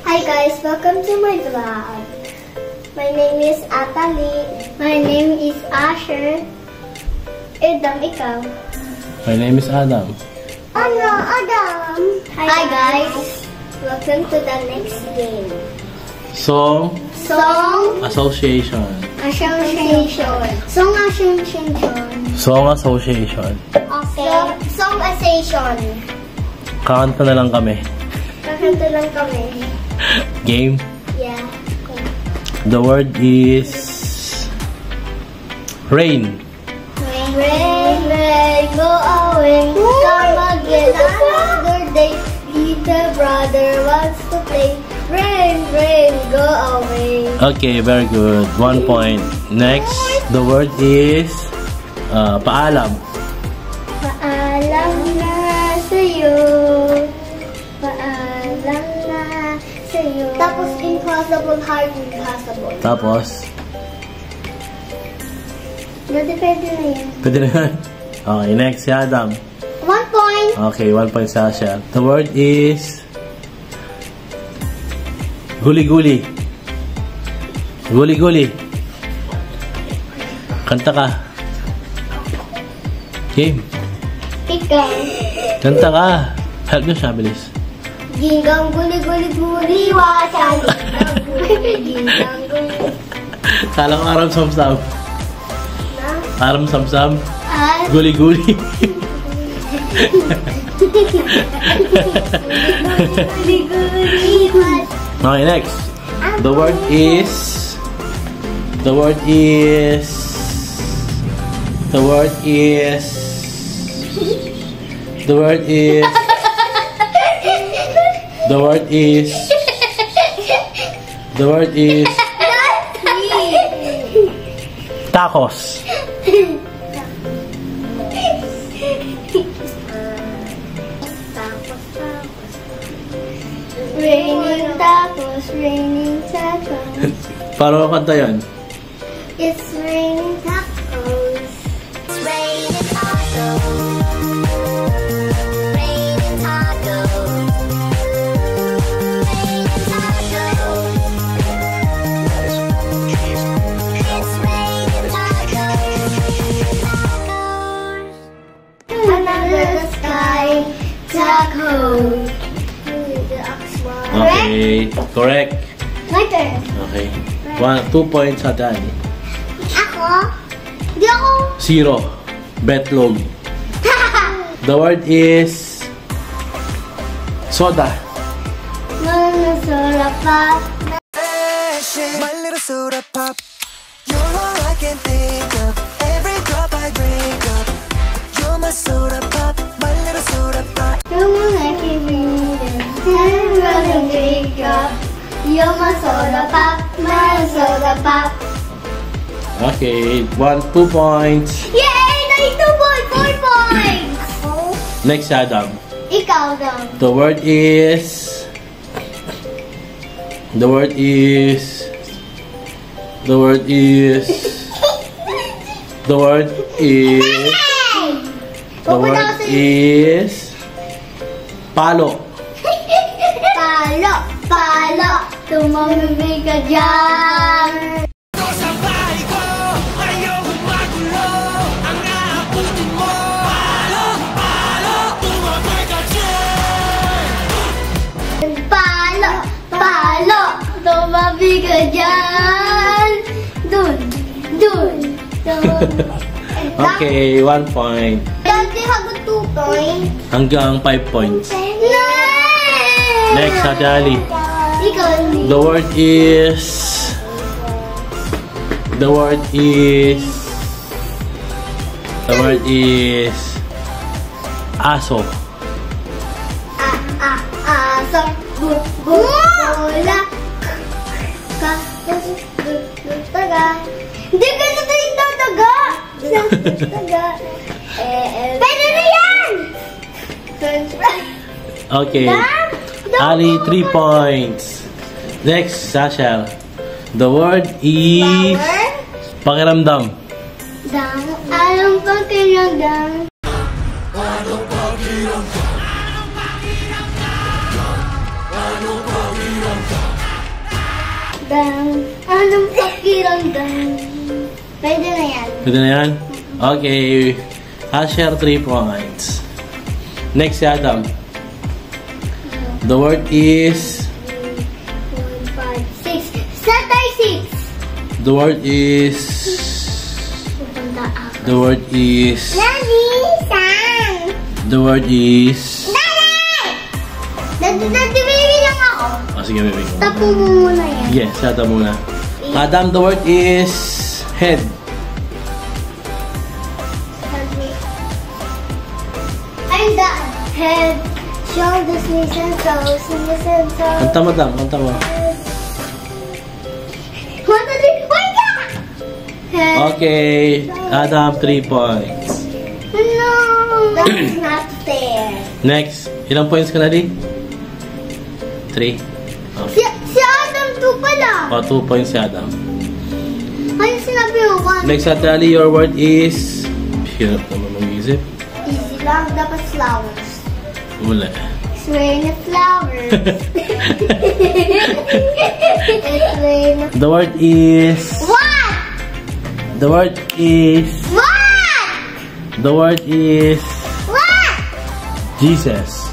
Hi guys, welcome to my vlog. My name is Atali. My name is Asher. Adam, ikaw? My name is Adam. Ano, Adam? Hi guys. Welcome to the next game. Song Association. Song Association. Song Association. Okay. Song Association. Kakanta na lang kami. Kakanta lang kami. Game. Yeah. The word is rain. Rain, rain, go away. Come again another day. Little brother wants to play. Rain, rain, go away. Okay, very good. 1 point. Next, the word is paalam. Paalam na sa'yo. Paalam na sa'yo. Tapos impossible, hard, impossible. Tapos? Depende na yan. Pwede na yan. Okay, next si Adam. 1 point. Okay, 1 point sa Asher. The word is guli-guli. Guli-guli. Kanta ka. Game. Ikaw. Kanta ka. Help nyo siya, bilis. Gingang guli-guli-guli, wasan. Gingang guli. Kala ko aram samsam. Aram samsam. At Guli-guli. guli-guli. Okay, next. The word is the word is the word is the word is the word is the word is tacos. Raining tacos, raining tacos. Paano kanta yan? It's raining tacos. It's raining tacos. Raining tacos. Raining tacos. It's raining tacos. Tacos. Another sky. Tacos. Okay, correct. My turn. Okay. 2 points sa Dani. Ako? Di ako. 0. Betlog. The word is soda. Soda pop. My little soda pop. You're all I can think of. Every drop I drink up. You're my soda pop. My little soda pop. You're my You're my soda pop, my soda pop. Okay, 2 points. Yay! 2 points, 4 points. Next, Adam. Ikaw daw. The word is the word is the word is the word is the word is palo. Palo, palo, tumamimig ka dyan. Sa bahay ko, ayaw magulo. Ang aabutin mo. Palo, palo, tumabay ka dyan. Palo, palo, tumamig ka dyan. Dun, dun, dun. Okay, 1 point. Dati hagot 2 points. Hanggang 5 points. No! Next, Adali. Ikaw, The word is the word is the word is aso. aso, bola, taga. Hindi ka na tayo tataga. Taga. Pwede na yan! Okay. Ali, 3 points. Next, Sasha. The word is pakiramdam. Anong pakiramdam? Anong pakiramdam? Anong pakiramdam? Pwede na yan. Pwede na yan? Okay. I'll share 3 points. Next, si Adam. The word is... 1, 5, 6. Letter 6. The word is... The word is... Nani-san! The word is... Dati baby lang ako. Oh, sige, baby. Tapo mo muna yan. Yes, Adam muna. Adam, the word is... Head. I'm the head, shoulders, knees and toes, Kanta mo, Adam. Kanta mo. Head. Okay. Adam, 3 points. No, that's not fair. Next. Ilang points ka na din? 3. Oh. Si Adam 2 pala. Oh, 2 points si Adam. Ano sinabi mo? 1. Next, Atali, your word is... Hirap naman mag-isip. Easy lang, dapat flowers. Wala. It's raining flowers. It's raining. The word is... What? The word is... What? The word is... What? Jesus.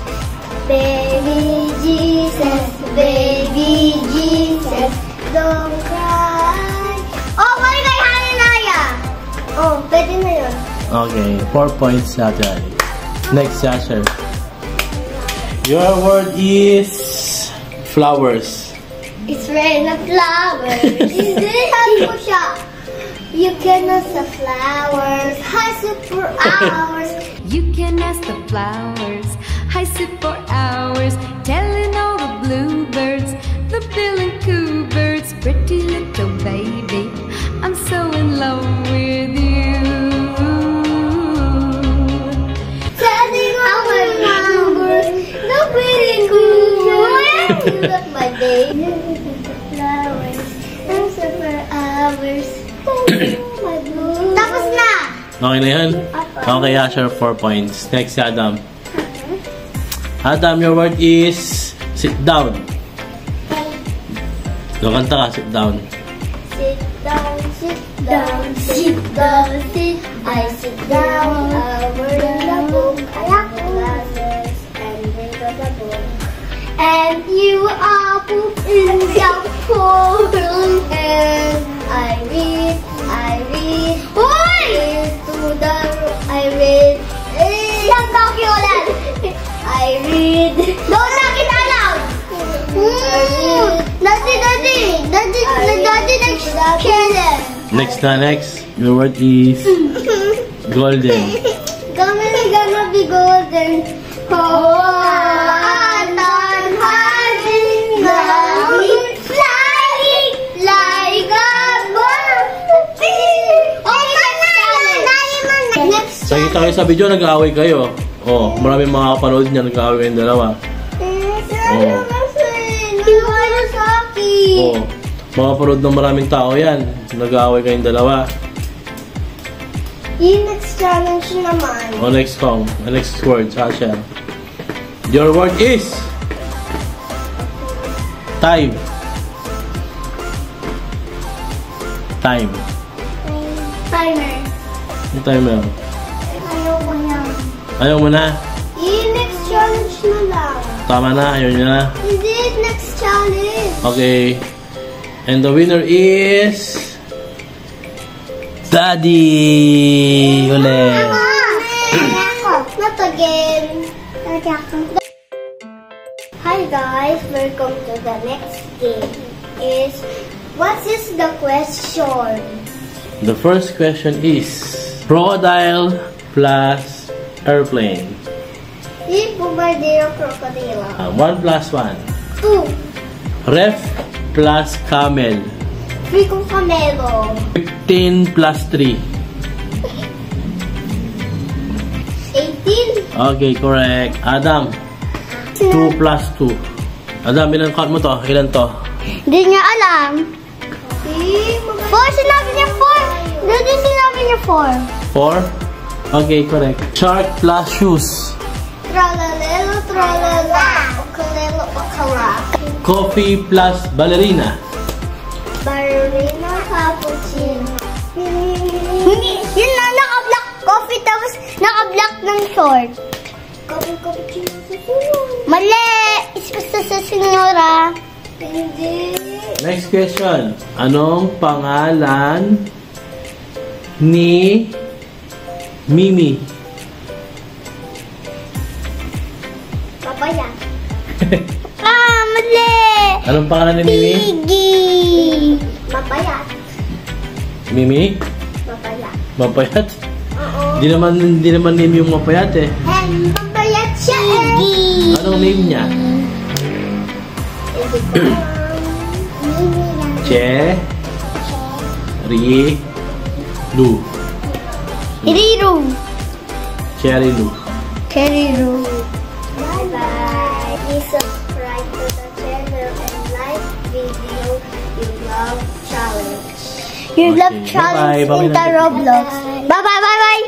Baby Jesus, baby Jesus, don't cry. Oh, what kay Hananaya? Oh, pwede na yun. Okay, 4 points, Atali. Next, Asher. Your word is... Flowers. It's rain of flowers. Sabi mo siya. You can ask the flowers, high super hours. You can ask the flowers, I sit for hours, telling all the bluebirds, the bill and coo birds, pretty little baby, I'm so in love with you. Telling all my flowers, the pretty coo birds, you look my baby. Flowers, high super hours. Tapos na! Okay na yan? Okay, Asher, 4 points. Next, si Adam. Adam, your word is... Sit down. Kanta ka, sit down. Sit down, sit down, sit down, sit. I sit down, over the book. I have glasses and drink of the book. And you are poop in the pool. And I read. Hoy! I read. Siyang Tokyo ulit. I read. Don't knock it out loud. Daddy, next channel. Next. Your word is... Golden. Gonna be golden. Hot on hiding, flying like a bird. Next So, kita kayo sa video, nag-aaway kayo. Oh, maraming mga kapanood niya, nag-aaway kayong dalawa. Oh. Oh, mga kapanood ng maraming tao yan. Nag-aaway kayong dalawa. Yung next challenge naman. Oh, next song. Next word, Asha. Your word is... Time. Time. Timer. Yung timer. Ayoko na. Ayaw mo na? Yung next challenge na lang. Tama na? Ayaw niyo na? Hindi, next challenge. Okay. And the winner is... Daddy! Ulit. Not again. Hi guys, welcome to the next game. What is the question? The first question is... Crocodile plus airplane. If bombardero crocodile. 1 plus 1. 2. Ref plus camel. 3 kung camelo. 15 plus 3. 18. Okay, correct. Adam, 2 plus 2. Adam, ilan count mo to? Ilan to? Hindi niya alam. 4. Sinabi niya 4. Dito sinabi niya 4. 4? Okay, correct. Shark plus shoes. Tralalelo, tralala. Ukulelo, ukala. Coffee plus ballerina. Cappuccino. Yun na, naka-black coffee tapos naka-black ng short. Cappuccino sa sunod. Mali! Ispasta sa senyora. Hindi. Next question. Anong pangalan ni Mimi? Papaya. Mali! Anong pangalan ni Mimi? Piggy. Mapayat. Mimi? Mapayat. Mapayat? Oo. Di naman name yung mapayat eh. Mapayat siya eh. Anong name niya? Che? Ri? Lu? Iriru. Cherry Lu. Iriru. Bye-bye. Please subscribe to the channel and like video You Love Challenge. You Love Okay. Challenge Bye-bye. in the Roblox. Bye-bye. Bye-bye.